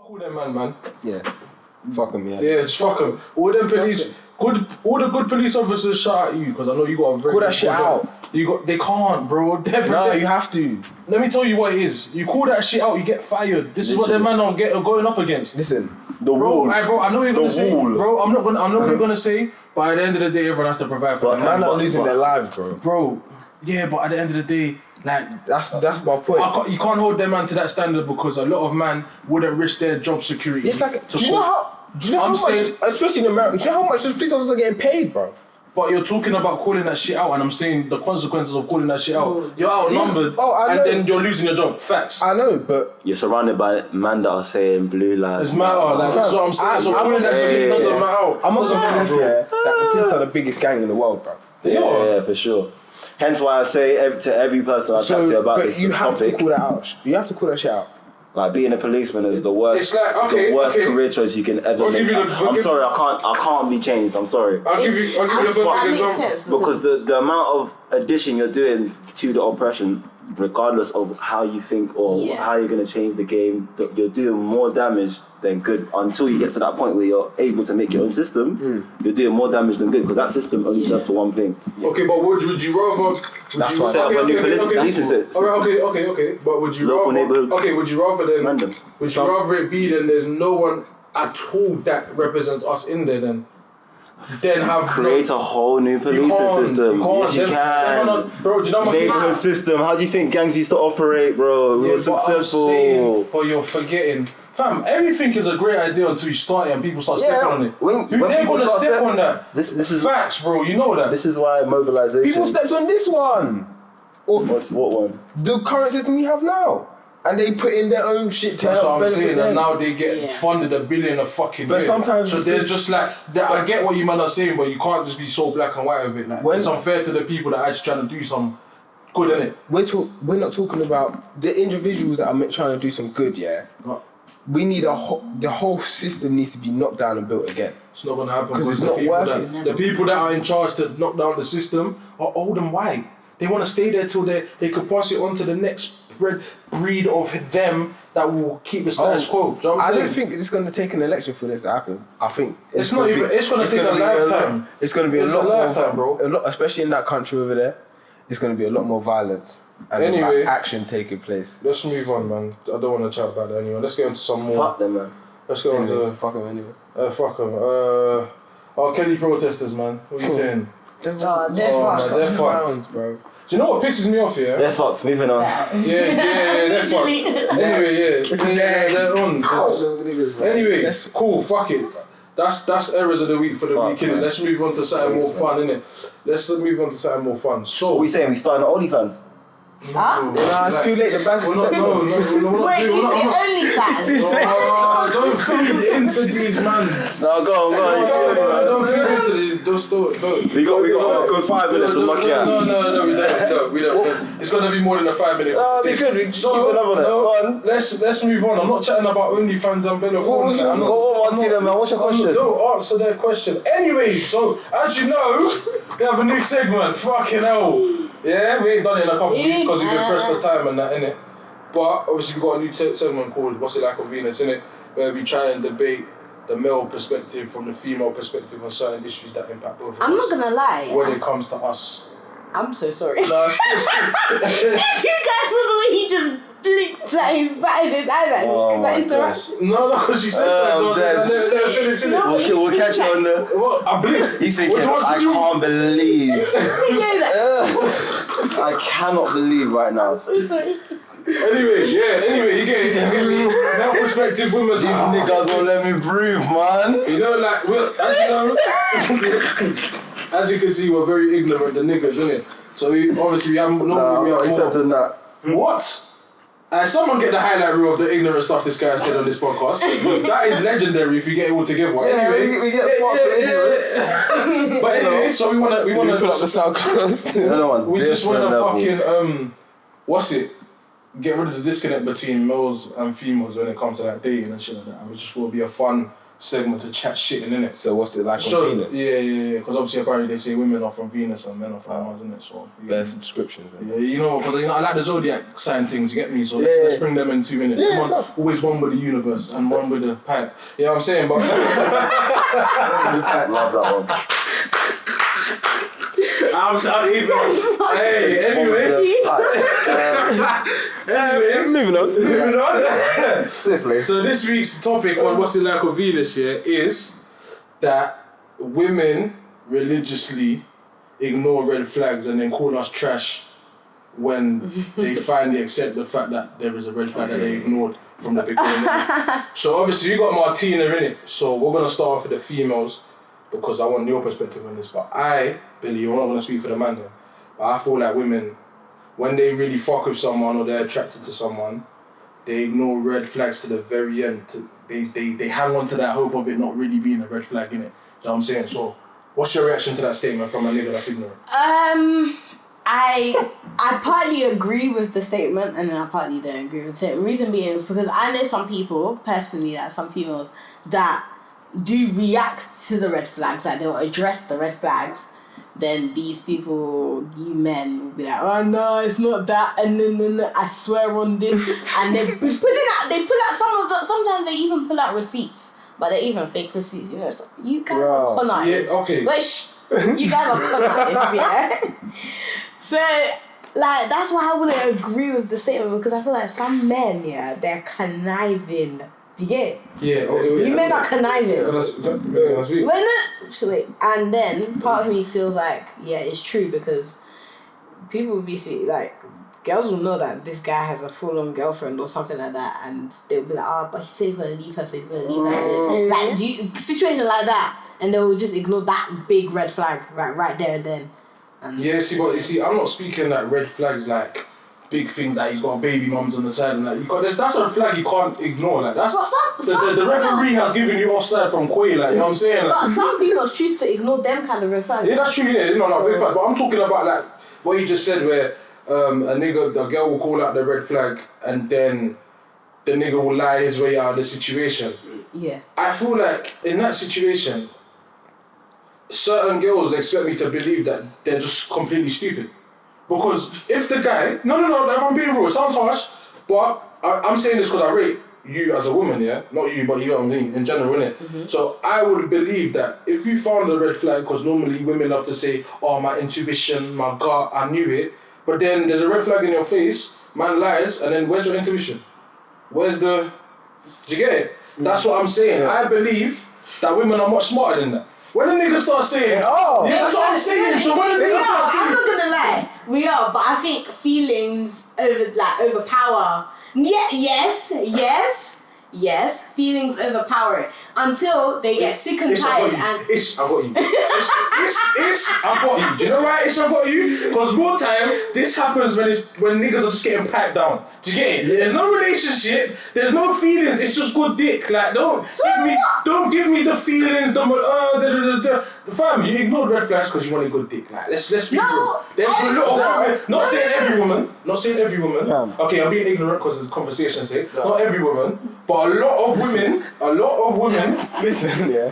Fuck all them man. Yeah. Fuck them, yeah. Yeah, just fuck them. All them police, all the good police officers shout at you because I know you got a very Call that good shit job. out. They can't, bro. No, you have to. Let me tell you what it is. You call that shit out, you get fired. This is what them man are going up against. Listen, The wall. I know what you're gonna say, wall. bro. I know what you're gonna say. But at the end of the day, everyone has to provide for But them. man are losing their lives, bro. Bro, yeah, but at the end of the day, like That's my point. you can't hold them man to that standard because a lot of man wouldn't risk their job security. It's like, do you know how much, especially in America, do you know how much those police officers are getting paid, bro? But you're talking about calling that shit out, and I'm saying the consequences of calling that shit out. You're outnumbered, I know. and then you're losing your job. Facts. I know, but You're surrounded by men that are saying blue lives. It's matter. Like, that's what I'm saying. So calling that shit doesn't matter. I'm also saying that the police are the biggest gang in the world, bro. Yeah, for sure. Hence why I say to every person I chat to about but this you have topic, to call that out. You have to call that shit out. like being a policeman is the worst. It's like, okay, the worst okay. career choice you can ever I'll make. give you the- I'm sorry, I can't be changed. I'm sorry. I'll give you the That perfect makes example. sense Because the amount of addition you're doing to the oppression, regardless of how you think or how you're going to change the game, you're doing more damage than good until you get to that point where you're able to make your own system. You're doing more damage than good because that system only serves for one thing. Okay, but would you rather? That's why- Set up a new police system. Alright, okay. But would you Local rather? neighborhood. Okay, would you rather then? Random. Would you rather it be then? There's no one at all that represents us in there then. Then have Create a whole new policing system. Yes, you can. Bro, do you know how much? Neighborhood system. How do you think gangs used to operate, bro? We were successful. But you're forgetting. Fam, everything is a great idea until you start it and people start stepping on it. When They're people gonna start step stepping- on that. This is Facts, bro. You know that. this is why mobilization. People stepped on this one. What one? The current system we have now. And they put in their own shit to That's help what I'm benefit saying. them. And now they get funded $1 billion a fucking But year. sometimes so it's there's good. just like I get what you man are saying, but you can't just be so black and white with it. Like, it's unfair to the people that are actually trying to do some good in it. We're not talking about the individuals that are trying to do some good, yeah? We need the whole system needs to be knocked down and built again. It's not gonna happen 'Cause it's the not people working. the people that are in charge to knock down the system are old and white. They want to stay there till they could pass it on to the next breed of them that will keep the status quo. Do you know what I'm I don't saying? think it's going to take an election for this to happen. I think It's not even. It's gonna take a lifetime. It's going to be It's a lot a lifetime, more, bro. a lot, especially in that country over there. It's going to be a lot more violence and Anyway. action taking place. Let's move on, man. I don't want to chat about that anymore. Let's get into some more. Fuck them, man. Let's go on to Fuck them anyway. fuck them. Kelly protesters, man. What are you saying? They're man, they're fucked. bro. Do you know what pisses me off? Yeah. They're fucked. Moving on. Yeah, they're fucked. Anyway, they're on. Anyway, cool. Fuck it. That's errors of the week for the week, innit? Let's move on to something more fun, innit? Let's move on to something more fun. So What we saying? We starting at OnlyFans? Nah, it's too late. The basket's we're not, no, Wait, you say OnlyFans? don't feed into these man. No, go on. Don't feed into these. Don't. We got a good 5 minutes to muck it out. No, we don't. It's gonna be more than a 5 minute. No, we could. We just keep it up on it. Go on. Let's move on. I'm not chatting about OnlyFans and Bella Phones. Go on, Tina, man. What's your question? Don't answer their question. Anyway, so as you know, we have a new segment. Fucking hell. Yeah, we ain't done it in a couple of weeks because we've been pressed for time and that, innit? But obviously we've got a new segment called What's It Like on Venus, innit? Where we try and debate the male perspective from the female perspective on certain issues that impact both of us. I'm not gonna lie. When it comes to us. I'm so sorry. No, it's If you guys saw the way he just blinked, like he's batting his eyes at me because I interrupted. No, because she said so. dead. We'll catch you on the. What? I blinked. He's thinking, I can't believe. I cannot believe right now. I'm so sorry. Anyway, you get it. Male perspective, women's These niggas won't let me breathe, man. You know, like, as you can see, we're very ignorant, the niggas, innit? So we have Accepting that. What? Someone get the highlight reel of the ignorant stuff this guy said on this podcast. That is legendary if you get it all together. Anyway, we get fucked for ignorance. But anyway, so we wanna Pull up the sound close. we just wanna fucking what's it? Get rid of the disconnect between males and females when it comes to like dating and shit like that. And we just thought it'd be a fun segment to chat shit, innit? So what's it like So, on Venus? yeah. Because obviously, apparently, they say women are from Venus and men are from Mars, innit? So, Their subscriptions. yeah, you know, because I like the zodiac sign things, you get me? So Yeah, let's yeah. bring them in 2 minutes. Yeah, Come on, always one with the universe and one with the pipe. You know what I'm saying? But Love that one. I'm sorry, hey, anyway. Moving on. Moving on. Swiftly. So this week's topic on What's It Like on Venus here is that women religiously ignore red flags and then call us trash when they finally accept the fact that there is a red flag that they ignored from the beginning. So obviously we got Martina in it, so we're gonna start off with the females because I want your perspective on this. But I believe, I'm not gonna speak for the man here, but I feel like women, when they really fuck with someone or they're attracted to someone, they ignore red flags to the very end. They hang on to that hope of it not really being a red flag, innit? You know what I'm saying? So, what's your reaction to that statement from a nigga that's ignorant? I partly agree with the statement and then I partly don't agree with it. Reason being is because I know some people, personally, that some females that do react to the red flags, like they'll address the red flags. Then these people, you men, will be like, oh no, it's not that, and then I swear on this, and they pull out some of the. Sometimes they even pull out receipts, but they're even fake receipts. You know, so you guys are con artists. Yeah, okay. Like, you guys are con artists, yeah. So, like, that's why I wouldn't agree with the statement because I feel like some men, yeah, they're conniving. Do you get it? Yeah, okay. You men are conniving. Can I speak? Wait, no, actually, and then part of me feels like, yeah, it's true because people will be like, girls will know that this guy has a full-on girlfriend or something like that, and they'll be like, oh, but he said he's gonna leave her, so he's gonna leave her. Like, situation like that, and they'll just ignore that big red flag right there and then. And Yeah, see, I'm not speaking like red flags like big things like he's got baby mums on the side and like that's a flag you can't ignore. Like that's But the referee has given you offside from Quay, like you know what I'm saying? Like, But some females choose to ignore them kind of red flags. yeah, that's true. Yeah, no, big fact. But I'm talking about like what you just said, where a girl will call out the red flag and then the nigga will lie his way out of the situation. Yeah. I feel like in that situation, certain girls expect me to believe that they're just completely stupid. Because if the guy, no, if I'm being real, it sounds harsh, but I'm saying this because I rate you as a woman, yeah? Not you, but you know what I mean, in general, innit? Mm-hmm. So I would believe that if you found a red flag, because normally women love to say, oh, my intuition, my gut, I knew it, but then there's a red flag in your face, man lies, and then where's your intuition? Do you get it? That's what I'm saying. Yeah. I believe that women are much smarter than that. When the niggas start saying, oh, yeah, that's what I'm saying. So when the niggas start saying, I'm not gonna lie, we are, but I think feelings overpower. Yeah, yes, feelings overpower it until they get sick and tired. I got you. I got you. Do you know why I got you? Because more time, this happens when niggas are just getting piped down. Do you get it? Yeah. There's no relationship. There's no feelings. It's just good dick. Like don't give me the feelings. Fam, you ignored red flags because you wanted good dick. Like let's be real. There's a lot of women. Not saying every woman. Okay, I'm being ignorant because of the conversation's sake. Not every woman, but a lot of women. Listen, yeah.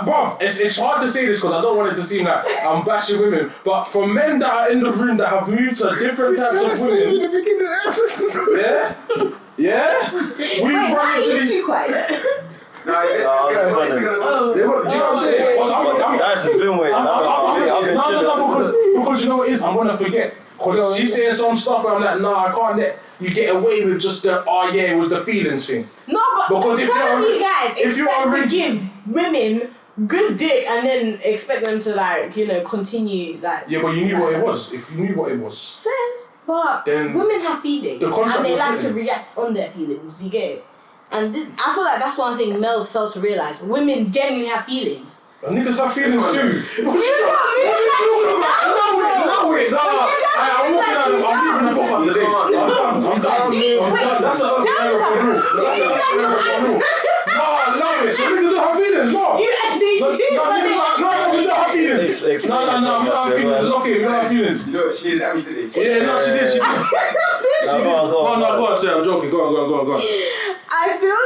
Bruv, it's hard to say this because I don't want it to seem like I'm bashing women, but for men that are in the room that have moved to different types of women. In the beginning of the episode. Yeah. We've run into these. Too quiet. Do you know what I'm saying? That's been waiting. Because you know what it is, I'm gonna forget. Because she's saying some stuff and I'm like, nah, I can't let you get away with just the, oh yeah, it was the feelings thing. No, but because you guys if you expect are to give women good dick and then expect them to continue like. Yeah, but you knew what it was. If you knew what it was. First, but then women have feelings and they like to react on their feelings. You get it? And this, I feel like that's one thing males fail to realize. Women genuinely have feelings. Niggas have feelings too. What you talking about? No, wait. I'm walking out. I'm leaving the podcast today. I'm done. That's a rule. No, so niggas don't have feelings, no. We don't have feelings. We don't have feelings. It's okay, we don't have feelings. You know, she didn't have me today. Yeah, no, she did. Go on, Sarah, I'm joking. Go on. I feel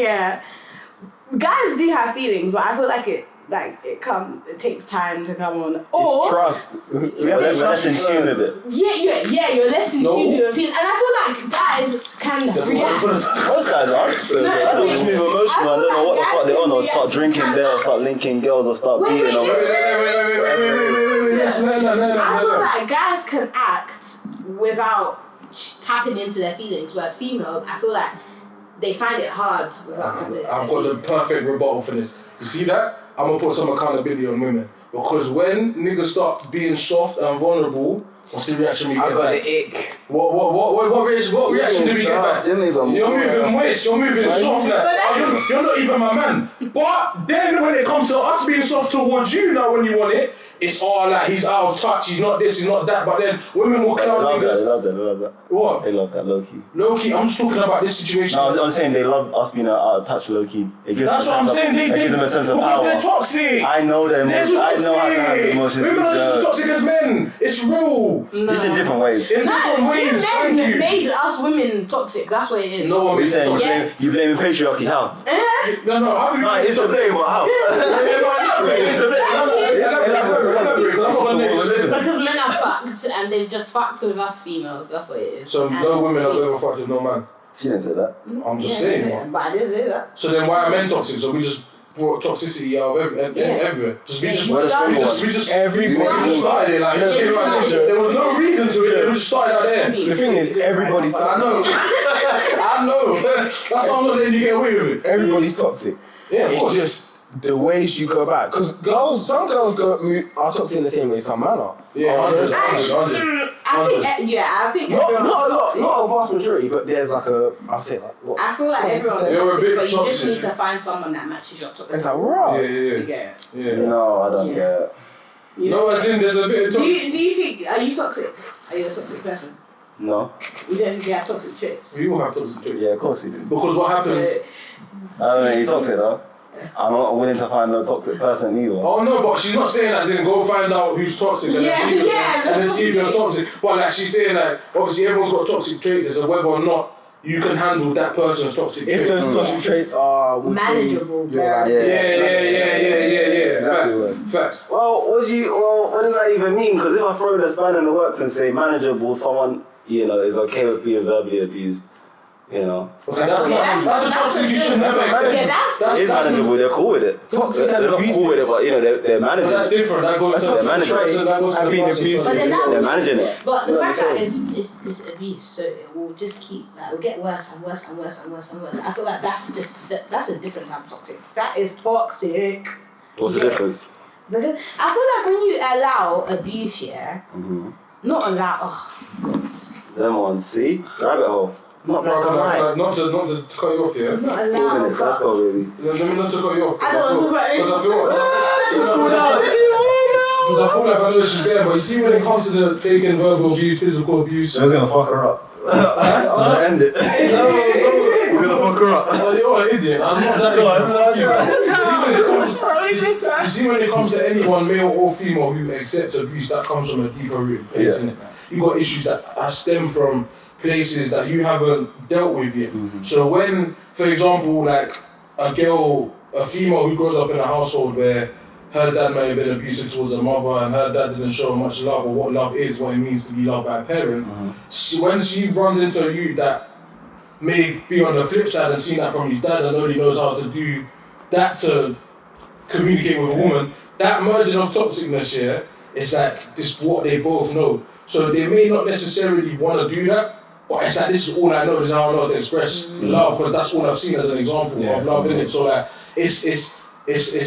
like, guys do have feelings, but I feel like it takes time to come on. Or Trust. We have We're to less trust in you tune first. with it. yeah, you're less in tune to your feelings, and I feel like guys can react. Most guys are. I don't just move emotional and don't know what the fuck they're on, or start drinking there, or start linking girls, or start Wait, beating them. I feel like guys can act without tapping into their feelings, whereas females, I feel like they find it hard without tapping into I've their got the perfect rebuttal for this. You see that? I'm gonna put some accountability on women. Because when niggas start being soft and vulnerable, what's the reaction we get I got back? the ick. What reaction do we get back? You're moving moist, you're moving soft like, you're not even my man. But then when it comes to us being soft towards you now when you want it, it's all like he's out of touch, he's not this, he's not that. But then women will They clown love that, niggas. they love that, they love that. What? They love that, low-key. Low-key, I'm just talking about this situation. No, I'm saying they love us being out of touch, low-key. It gives That's them what I'm saying. it gives them a sense of because power. they're toxic. I know them. They're I know how to handle toxic. emotions. Women are just as toxic as men. It's real. It's in different ways. In different ways. Thank men you. made us women toxic. That's what it is. No one We're makes saying toxic. Yeah. you blaming patriarchy, how? No, how do you No, it's a blame, but how? Because men are fucked and they've just fucked with us females. That's what it is. So And no women have ever fucked with no man. She didn't say that. I'm just Yeah, I didn't saying, say man. that, but I didn't say that. So then why are men toxic? So we just brought toxicity out of everywhere. Just Yeah, we just you started we it. just Everybody- we just started it like Yeah, came out there. There was no reason to it. We just started out there. The thing is, everybody's I toxic. know. I know. That's why I'm not letting you get away with it. Everybody's toxic. Yeah, of It's course. just the ways you go about. Because some girls are toxic in the same way some men are. Yeah, 100. I think Not everyone's a lot, toxic. not a vast majority, but there's like I'll say like, what? I feel like everyone's They're a toxic, bit but you just toxic. need to find someone that matches your toxic. It's like, right. Yeah, You get it? yeah. No, I don't Yeah. get it. You No, know? as in there's a bit of Do you think, are you toxic? Are you a toxic person? No. You don't think you have toxic traits? We all have toxic traits. Yeah, of course you do. Because what happens... So, I don't know, you're toxic though. I'm not willing to find a toxic person either. Oh no, but she's not saying as in go find out who's toxic and, Yeah, then, leave it, yeah, and then that's see if what you're I'm toxic. But like she's saying like obviously everyone's got toxic traits, so whether or not you can handle that person's toxic If traits. those toxic traits are within Manageable, your yeah. life. Yeah. Exactly. Facts. Well, what does that even mean? Because if I throw the span in the works and say manageable, someone, is okay with being verbally abused, That's Yeah, a toxic you should never accept. Yeah, that's it's manageable, they're cool with it. Toxic They're and not abusive. cool with it, but they're But managing that's it. different. That goes to That's the toxic person. That goes to and the being person. abusive. But then that They're will managing just, it. But the What fact they're that it's abuse, so it will just keep it will get worse and worse and worse and worse and worse. I feel like that's a different type of toxic. That is toxic. What's the Yeah. difference? Because I feel like when you allow abuse, not allow. Oh God. Them ones, see? Rabbit hole. Not black and white. Not to cut you off, yeah. Not 4 allow. minutes, let's go, baby. Let me not to cut you off. I don't want to talk about this. Because I feel like I know she's there, but you see when it comes to the taking verbal abuse, physical abuse. I was gonna fuck her up. I'm gonna end it. We're gonna fuck her up. Oh, you're an idiot. I'm not that idiot. You see when it comes to anyone, male or female, who accepts abuse, that comes from a deeper root place, innit? You got issues that stem from places that you haven't dealt with yet. So when, for example, like a female who grows up in a household where her dad may have been abusive towards her mother and her dad didn't show her much love or what love is, what it means to be loved by a parent, when she runs into a youth that may be on the flip side and seen that from his dad and only knows how to do that to communicate with a woman, that merging of toxicness here is like this what they both know. So they may not necessarily want to do that, but it's like this is all I know, this is how I know to express love, because that's all I've seen as an example of love in it. So like it's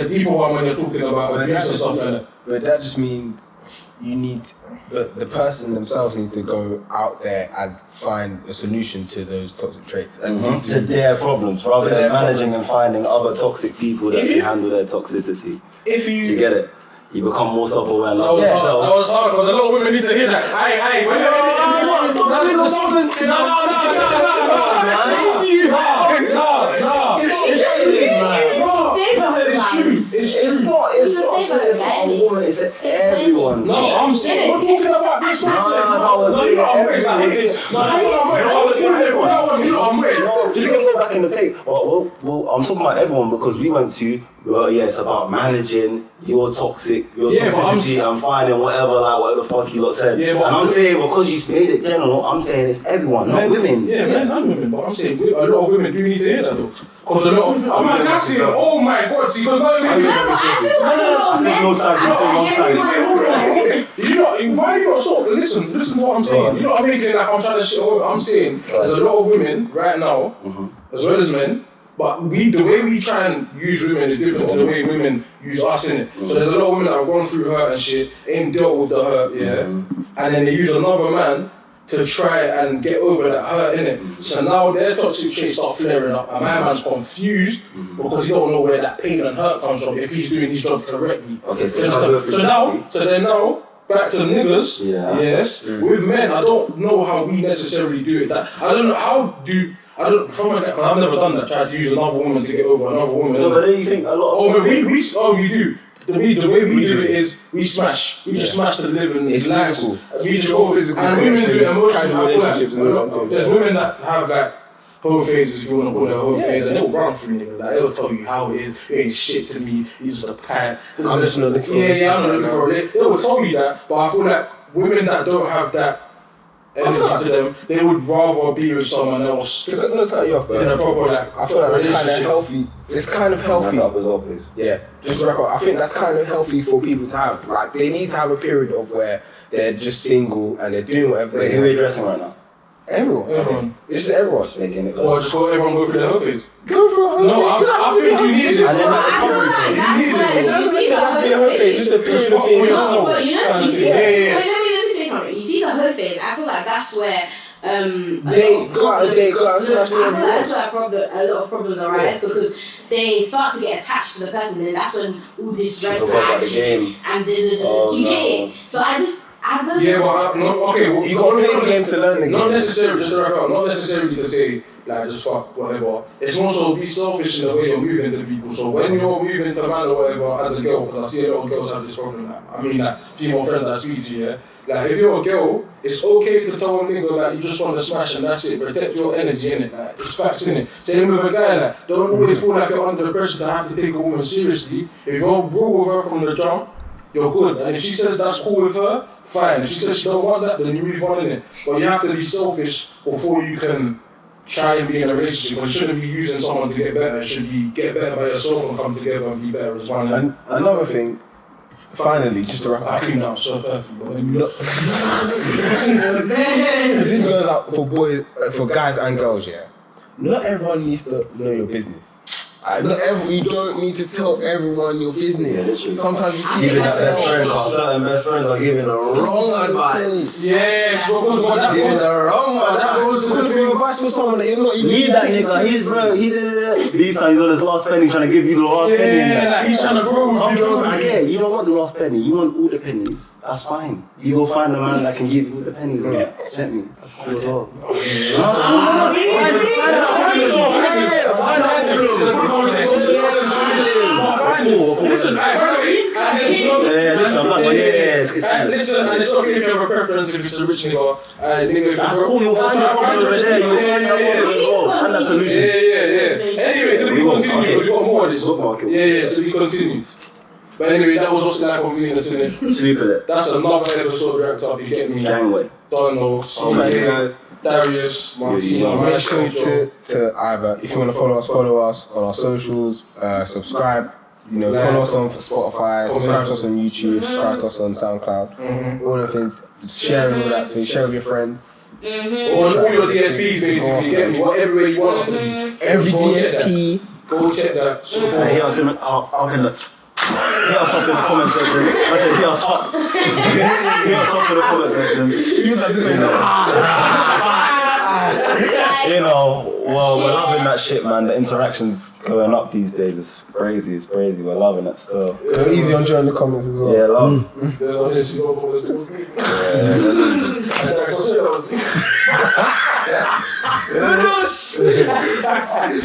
a deeper one when you're talking about abuse and stuff like that. But that just means the person themselves needs to go out there and find a solution to those toxic traits. And needs To their problems, rather To than their managing and finding other toxic people that can handle their toxicity. if Do you get it? You become more self-aware and That love was hard. yourself. That was hard because a lot of women need to hear that. Hey, when you're It's not a woman, it's everyone. No, I'm saying we're talking about this. No, I'm with. I'm with. can go back in the tape. Well, I'm talking about everyone because we went to, it's about managing your toxicity and finding whatever the fuck you lot said. Yeah, and I'm saying, because you made it general, I'm saying it's everyone, not women. Yeah, men and women, but I'm saying a lot of women do need to hear that though. Because a lot of, that's it, oh my god, see, because not only why are you not so, listen to what I'm saying. You're not making like I'm trying to shit over. I'm saying there's a lot of women right now, as well as men, but the way we try and use women is different to the way women use us, innit? So there's a lot of women that have gone through hurt and shit, ain't dealt with the hurt, and then they use another man to try and get over that hurt, innit? So now their toxic traits start flaring up, and my man's confused because he don't know where that pain and hurt comes from if he's doing his job correctly. Okay, so now, back to niggas, yes, with men, I don't know how we necessarily do it. I've never done that, try to use another woman to get over another woman. No, but then you think a lot of... you do. The way we do it is we smash. We just smash the living. It's physical. We just all physical. And women do emotional relationships. There's women that have like whole phases, if you want to call it a whole phase, and they'll run through niggas. Like they'll tell you how it is. You ain't shit to me. You just a pad. I'm just not looking for it. I'm not looking for it. They will tell you that, but I feel like women that don't have that energy to them, they would rather be with someone else. To cut you off, bro. In a proper I feel like that's kind of healthy. It's kind of healthy. Yeah, just to wrap up. I think that's kind of healthy for people to have. Like they need to have a period of where they're just single and they're doing whatever. Wait, who are you addressing right now? Everyone. It's just everyone. Just making it. Or just go everyone go through the whole phase. Go for it. No, I think you need it. And then like recovery phase. You need it. It doesn't have to be a whole phase. Just a period of being yourself. But you know, you see, Yeah. wait, let me say something. You see the whole phase. I feel like that's where Go out and date, go out and smash I feel like the that's where a lot of problems arise because they start to get attached to the person, and that's when all this red Forgot about the flag game. and do you get it? So I don't. Yeah, but okay. Well, You gotta play the game to learn the game. Not necessarily, just to wrap up. Not necessarily to say like just fuck whatever. It's more so be selfish in the way you're moving to people. So when you're moving to man or whatever as a girl, because I see a lot of girls have this problem. Like, I mean, like female friends that I speak to, yeah. Like if you're a girl, it's okay to tell a nigga like you just want to smash and that's it. Protect your energy, innit? Like it's facts, innit? Same with a guy, like don't always feel like you're under the pressure to have to take a woman seriously. If you're bro with her from the jump, you're good. And if she says that's cool with her, fine. If she says she don't want that, then you move on, innit? But you have to be selfish before you can try and be in a relationship. You shouldn't be using someone to get better. It should be get better by yourself and come together and be better as one. And another thing, finally, just to wrap up. I think that was so perfect. But This goes out for boys, for guys and girls, yeah. Not everyone needs to know your business. You don't need to tell everyone your business. Sometimes you keep Even it that best friend, because certain best friends are giving the wrong advice. yes, but Giving the wrong advice. Good for advice for someone that you're not even Leave that taking nigga, serious. he did it. These times he's on his last penny trying to give you the last penny. yeah, like he's trying to grow with Some you. girls, I get it, you don't want the last penny, you want all the pennies. That's fine. You go find a man that can give you all the pennies. Yeah. Check me. That's cool as well. Listen, by the way, listen, and it's okay if you have a preference if it's a rich nigga. Nigga, if That's you're cool, you'll find your problem right there. You'll find your problem as well. And that solution. Yeah. Anyway, to be continued, because you got more of this. Yeah, to be continued. But anyway, that was what's like on Venus, innit? Sleep with it. That's another episode wrapped up, you get me? Gangway. Donno, Guys. Darius, Martina, Make sure to either, if you want to follow us on our socials, subscribe. You know, follow us on Spotify, subscribe to us on YouTube, subscribe to us on SoundCloud. All the things, sharing all that thing, share with your friends. on all your DSPs, basically, get me? Whatever way you want us to be. Every Go check that. DSP. Go check that. Hey, hit us in the, hit us up in the comment section. I said hit us up. Hit us up in the comment section. You know, well, we're loving that shit, man. The interactions going up these days. It's crazy. We're loving it still. Go easy on joining the comments as well. Yeah, love.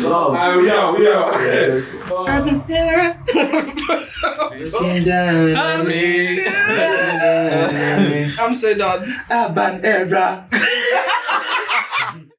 Love. We out. I'm so done. Abanera.